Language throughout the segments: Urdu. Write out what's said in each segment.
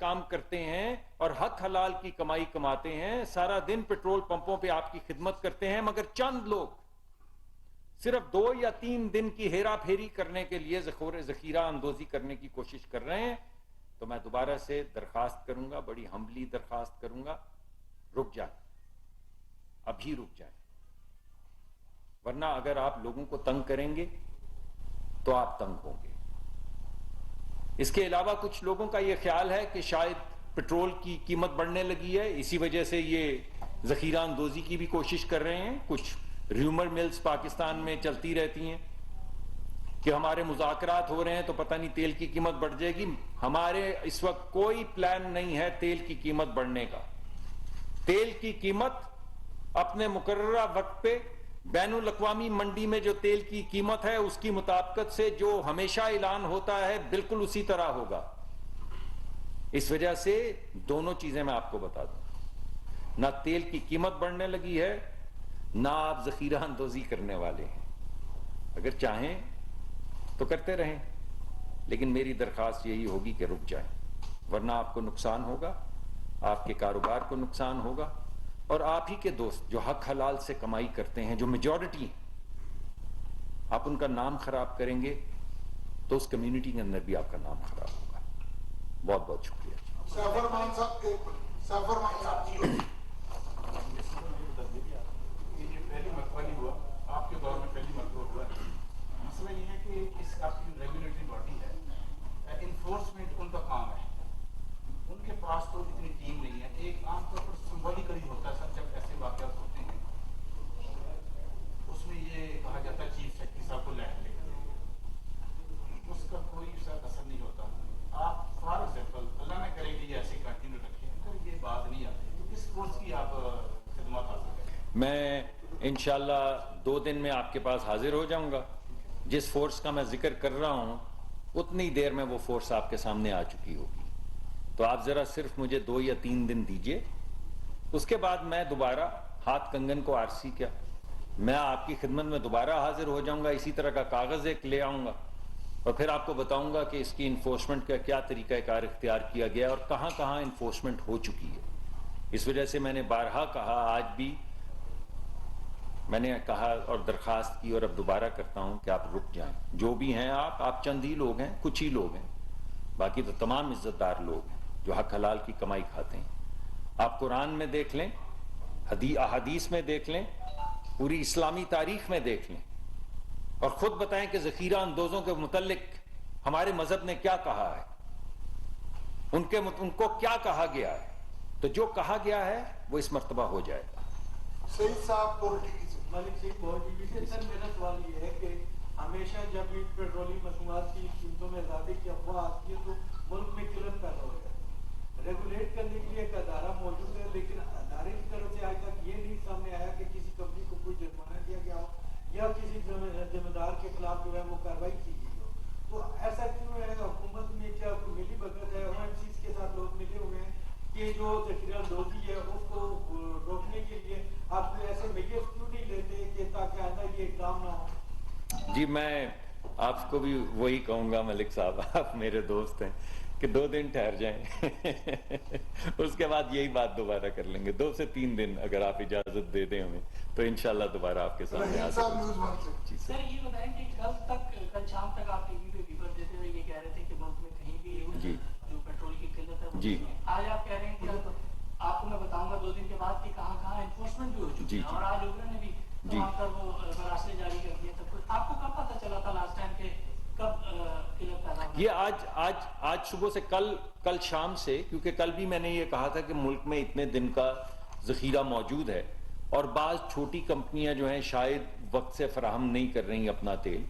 کام کرتے ہیں اور حق حلال کی کمائی کماتے ہیں، سارا دن پیٹرول پمپوں پہ آپ کی خدمت کرتے ہیں، مگر چند لوگ صرف 2 یا 3 دن کی ہیرا پھیری کرنے کے لیے ذخیرہ اندوزی کرنے کی کوشش کر رہے ہیں، تو میں دوبارہ سے درخواست کروں گا، بڑی ہمبلی درخواست کروں گا، رک جائیں، ابھی رک جائیں، ورنہ اگر آپ لوگوں کو تنگ کریں گے تو آپ تنگ ہوں گے۔ اس کے علاوہ کچھ لوگوں کا یہ خیال ہے کہ شاید پیٹرول کی قیمت بڑھنے لگی ہے، اسی وجہ سے یہ ذخیرہ اندوزی کی بھی کوشش کر رہے ہیں۔ کچھ ریومر ملز پاکستان میں چلتی رہتی ہیں کہ ہمارے مذاکرات ہو رہے ہیں تو پتہ نہیں تیل کی قیمت بڑھ جائے گی۔ ہمارے اس وقت کوئی پلان نہیں ہے تیل کی قیمت بڑھنے کا۔ تیل کی قیمت اپنے مقررہ وقت پہ بین الاقوامی منڈی میں جو تیل کی قیمت ہے اس کی مطابقت سے جو ہمیشہ اعلان ہوتا ہے بالکل اسی طرح ہوگا۔ اس وجہ سے دونوں چیزیں میں آپ کو بتا دوں، نہ تیل کی قیمت بڑھنے لگی ہے، نہ آپ ذخیرہ اندوزی کرنے والے ہیں۔ اگر چاہیں تو کرتے رہیں، لیکن میری درخواست یہی ہوگی کہ رک جائیں، ورنہ آپ کو نقصان ہوگا، آپ کے کاروبار کو نقصان ہوگا، اور آپ ہی کے دوست جو حق حلال سے کمائی کرتے ہیں، جو میجورٹی ہیں، آپ ان کا نام خراب کریں گے تو اس کمیونٹی کے اندر بھی آپ کا نام خراب ہوگا۔ بہت بہت شکریہ۔ سفرمان صاحب یہ پہلی مرتبہ نہیں ہوا، آپ کے دور میں پہلی مرتبہ ہوا ہے۔ مسئلہ یہ ہے کہ اس آپ کی ریگولیٹری باڈی ہے، انفورسمنٹ ان کا کام ہے، ان کے پاس تو اتنی ٹیم نہیں ہے۔ ایک عام طور پر سمبولیکلی ہوتا ہے سر، جب ایسے واقعات ہوتے ہیں اس میں یہ کہا جاتا ہے چیف سیکرٹری صاحب کو لیٹ لے کر، اس کا کوئی سر اثر نہیں ہوتا۔ آپ فار ایگزامپل اللہ نہ کرے کہ یہ ایسے کنٹینیو رکھیں، اگر یہ بات نہیں آتی تو کس فورس کی آپ خدمات حاصل کریں؟ میں انشاءاللہ 2 دن میں آپ کے پاس حاضر ہو جاؤں گا۔ جس فورس کا میں ذکر کر رہا ہوں اتنی دیر میں وہ فورس آپ کے سامنے آ چکی ہوگی، تو آپ ذرا صرف مجھے 2 یا 3 دن دیجئے، اس کے بعد میں دوبارہ ہاتھ کنگن کو آرسی کیا، میں آپ کی خدمت میں دوبارہ حاضر ہو جاؤں گا، اسی طرح کا کاغذ ایک لے آؤں گا، اور پھر آپ کو بتاؤں گا کہ اس کی انفورسمنٹ کا کیا طریقہ کار اختیار کیا گیا اور کہاں کہاں انفورسمنٹ ہو چکی ہے۔ اس وجہ سے میں نے بارہا کہا، آج بھی میں نے کہا اور درخواست کی اور اب دوبارہ کرتا ہوں کہ آپ رک جائیں، جو بھی ہیں آپ چند ہی لوگ ہیں، کچھ ہی لوگ ہیں، باقی تو تمام عزت دار لوگ ہیں جو حق حلال کی کمائی کھاتے ہیں۔ آپ قرآن میں دیکھ لیں، احادیث میں دیکھ لیں، پوری اسلامی تاریخ میں دیکھ لیں، اور خود بتائیں کہ ذخیرہ اندوزوں کے متعلق ہمارے مذہب نے کیا کہا ہے، ان کو کیا کہا گیا ہے، تو جو کہا گیا ہے وہ اس مرتبہ ہو جائے گا۔ سعید صاحب ملک صاحب بہت ٹی وی سے سر، میرا سوال یہ ہے کہ ہمیشہ جب بھی پیٹرولیم مصنوعات کی قیمتوں میں اضافے کی افواہ آتی ہے تو ملک میں قلت پیدا ہو جاتی ہے۔ ریگولیٹ کرنے کے لیے ایک ادارہ موجود ہے، لیکن ادارے کی طرف سے آج تک یہ نہیں سامنے آیا کہ کسی کمپنی کو کوئی جرمانہ دیا گیا ہو یا کسی ذمہ دار کے خلاف جو ہے وہ کارروائی کی گئی ہو۔ تو ایسا کیوں ہے؟ حکومت میں کیا کوئی ملی بھگت ہے؟ OMCs کے ساتھ لوگ ملے ہوئے ہیں کہ جو ذخیرہ اندوزی ہے اس کو روکنے کے لیے آپ کوئی ایسے میجرز کیوں نہیں لیتے کہ تاکہ آئندہ یہ اقدام نہ ہو؟ جی میں آپ کو بھی وہی کہوں گا ملک صاحب، آپ میرے دوست ہیں، کہ 2 دن ٹھہر جائیں اس کے بعد یہی بات دوبارہ کر لیں گے، 2 سے 3 دن اگر آپ اجازت دے دیں ہمیں تو انشاءاللہ دوبارہ آپ کے سامنے حاضر ہوں۔ جی سر یہ بتائیں کہ کل شام تک آپ ٹی وی پہ خبر دیتے ہوئے یہ کہہ رہے تھے کہ ملک میں کہیں بھی جی جو پیٹرول کی قلت ہے وہ جی، آج آپ کہہ رہے ہیں کہ آپ کو میں بتاؤں گا 2 دن کے بعد کہ کہاں کہاں انفورسمنٹ بھی ہو چکی ہے، اور آج اوپر نے بھی وہاں پر وہ راستے جاری کر دیے سب کچھ۔ آپ کو کب پتہ چلا تھا لاسٹ ٹائم کہ کب قلت پیدا ہوئی؟ یہ آج صبح سے کل شام سے، کیونکہ کل بھی میں نے یہ کہا تھا کہ ملک میں اتنے دن کا ذخیرہ موجود ہے، اور بعض چھوٹی کمپنیاں جو ہیں شاید وقت سے فراہم نہیں کر رہی اپنا تیل،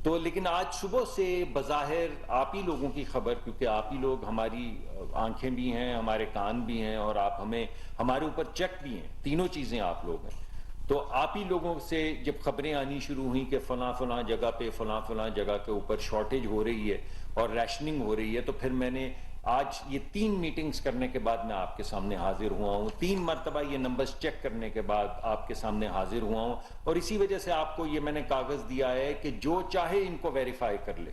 تو لیکن آج صبح سے بظاہر آپ ہی لوگوں کی خبر، کیونکہ آپ ہی لوگ ہماری آنکھیں بھی ہیں، ہمارے کان بھی ہیں، اور آپ ہمارے اوپر چیک بھی ہیں، تینوں چیزیں آپ لوگ ہیں، تو آپ ہی لوگوں سے جب خبریں آنی شروع ہوئیں کہ فلاں فلاں جگہ پہ فلاں جگہ کے اوپر شارٹیج ہو رہی ہے اور ریشننگ ہو رہی ہے، تو پھر میں نے آج یہ 3 میٹنگز کرنے کے بعد میں آپ کے سامنے حاضر ہوا ہوں، 3 مرتبہ یہ نمبرز چیک کرنے کے بعد آپ کے سامنے حاضر ہوا ہوں، اور اسی وجہ سے آپ کو یہ میں نے کاغذ دیا ہے کہ جو چاہے ان کو ویریفائی کر لے،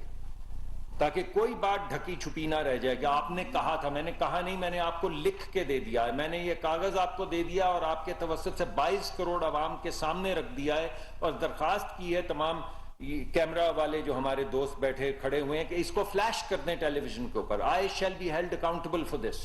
تاکہ کوئی بات ڈھکی چھپی نہ رہ جائے کہ آپ نے کہا تھا. میں نے کہا نہیں, میں نے آپ کو لکھ کے دے دیا ہے. میں نے یہ کاغذ آپ کو دے دیا اور آپ کے توسط سے 22 کروڑ عوام کے سامنے رکھ دیا ہے, اور درخواست کی ہے تمام کیمرہ والے جو ہمارے دوست بیٹھے کھڑے ہوئے ہیں کہ اس کو فلیش کر دیں ٹیلی ویژن کے اوپر. I shall be held accountable for this.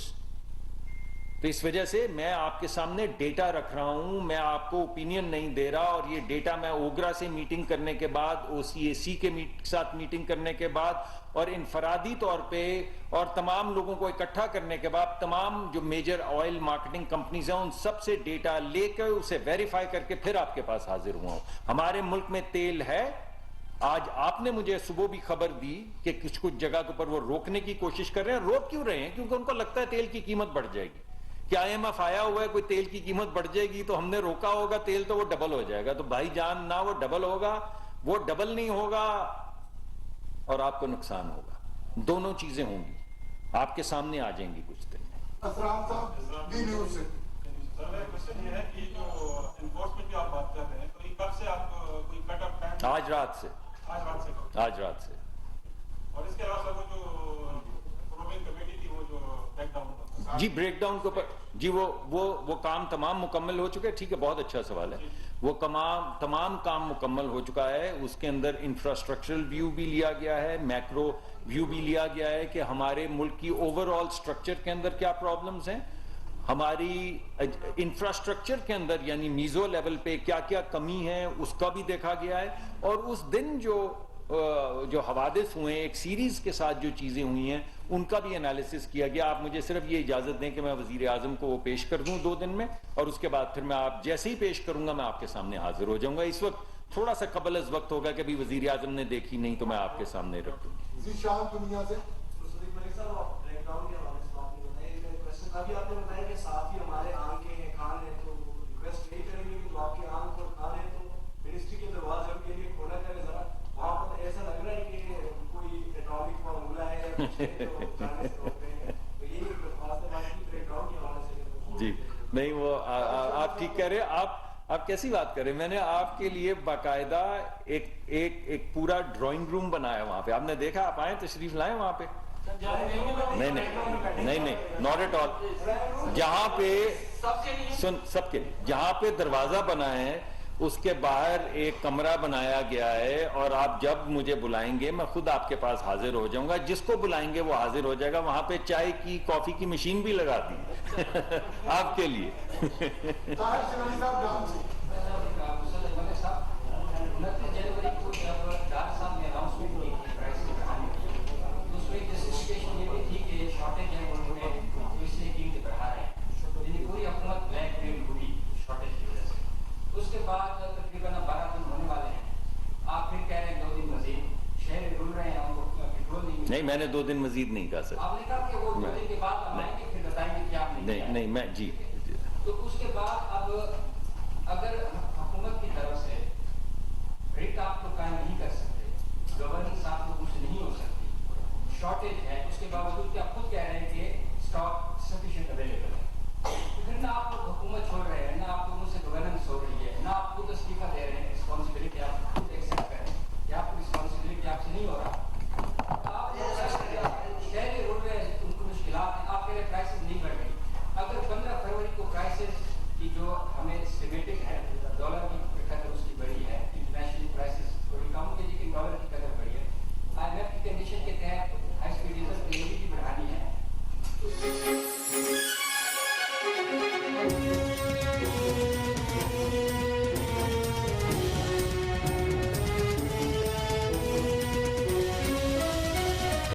تو اس وجہ سے میں آپ کے سامنے ڈیٹا رکھ رہا ہوں, میں آپ کو اوپینین نہیں دے رہا. اور یہ ڈیٹا میں اوگرا سے میٹنگ کرنے کے بعد, OCAC کے ساتھ میٹنگ کرنے کے بعد, اور انفرادی طور پہ اور تمام لوگوں کو اکٹھا کرنے کے بعد, تمام جو میجر آئل مارکیٹنگ کمپنیز ہیں ان سب سے ڈیٹا لے کے اسے ویریفائی کر کے پھر آپ کے پاس حاضر ہوا ہوں. ہمارے ملک میں تیل ہے. آج آپ نے مجھے صبح بھی خبر دی کہ کچھ جگہ کے اوپر وہ روکنے کی کوشش کر رہے ہیں. روک کیوں رہے ہیں؟ کیونکہ ان کو لگتا ہے تیل کی قیمت بڑھ جائے گی. کہ IMF آیا ہوا ہے, کوئی تیل کی قیمت بڑھ جائے گی تو ہم نے روکا ہوگا تیل تو وہ ڈبل ہو جائے گا. تو بھائی جان, نہ وہ ڈبل ہوگا, وہ ڈبل نہیں ہوگا اور آپ کو نقصان ہوگا. دونوں چیزیں ہوں گی, آپ کے سامنے آ جائیں گی کچھ دن میں. اسرار صاحب ڈی نیوز سے. سر میرا کوشچن یہ ہے کہ جو انفورسمنٹ کی آپ بات کر رہے ہیں تو یہ کب سے آپ کوئی کٹ آف ٹائم؟ آج رات سے. آج رات سے. اور اس کے علاوہ سر وہ جو پروونگ کمیٹی تھی وہ جو بریک ڈاؤن جی بریک ڈاؤن کے اوپر جی وہ کام تمام مکمل ہو چکے. ٹھیک ہے, بہت اچھا سوال ہے. وہ تمام کام مکمل ہو چکا ہے. اس کے اندر انفراسٹرکچرل ویو بھی لیا گیا ہے, میکرو ویو بھی لیا گیا ہے کہ ہمارے ملک کی اوور آل اسٹرکچر کے اندر کیا پرابلمز ہیں, ہماری انفراسٹرکچر کے اندر یعنی میزو لیول پہ کیا کیا کمی ہے اس کا بھی دیکھا گیا ہے. اور اس دن جو حوادث ہوئے ہیں, ایک سیریز کے ساتھ جو چیزیں ہوئی ہیں ان کا بھی انالیسس کیا گیا. آپ مجھے صرف یہ اجازت دیں کہ میں وزیر اعظم کو وہ پیش کر دوں 2 دن میں, اور اس کے بعد پھر میں آپ جیسے ہی پیش کروں گا میں آپ کے سامنے حاضر ہو جاؤں گا. اس وقت تھوڑا سا قبل از وقت ہوگا کہ ابھی وزیر اعظم نے دیکھی نہیں تو میں آپ کے سامنے رکھ دوں. جی شاہ دنیا سے. ابھی آپ نے بتایا کہ صحافی ہمارے آنکھ ہیں, کان ہیں, تو ریکویسٹ نہیں کریں گے کہ جو آپ کے آنکھ اور کان ہیں تو منسٹری کے دروازے کے لیے کھولا کرے ذرا. وہاں پر ایسا لگ رہا ہے کہ کوئی اٹامک فارمولا ہے یا کچھ ہے تو جانے سے روک رہے ہیں. تو یہی خاص بات کی بریک ڈاؤن کے حوالے سے. جی نہیں, وہ آپ ٹھیک کہہ رہے ہیں. آپ کیسی بات کر رہے ہیں؟ میں نے آپ کے لیے باقاعدہ ایک پورا ڈرائنگ روم بنایا وہاں پہ. آپ نے دیکھا, آپ آئیں, تشریف لائیں وہاں پہ. نہیں, ناٹ ایٹ آل. جہاں پہ جہاں پہ دروازہ بنا ہے اس کے باہر ایک کمرہ بنایا گیا ہے, اور آپ جب مجھے بلائیں گے میں خود آپ کے پاس حاضر ہو جاؤں گا. جس کو بلائیں گے وہ حاضر ہو جائے گا. وہاں پہ چائے کی کافی کی مشین بھی لگا دی آپ کے لیے. طاہر شرانی صاحب جان سے. اس کے بعد تقریباً 12 دن ہونے والے ہیں, آپ پھر کہہ رہے ہیں 2 دن مزید شہر رول رہے ہیں, ہم کو پیٹرول نہیں, میں نے 2 دن مزید نہیں کہا سر. آپ نے کہا کہ وہ 2 دن کے بعد ہم آئیں گے پھر بتائیں گے کیا آپ نے. نہیں میں جی. تو اس کے بعد اب اگر حکومت کی طرف سے ریٹ آپ کو قائم نہیں کر سکتے, گورننس آپ کو کچھ نہیں ہو سکتی, شارٹیج ہے, اس کے باوجود کہ آپ خود کہہ رہے ہیں کہ اسٹاک سفیشینٹ اویلیبل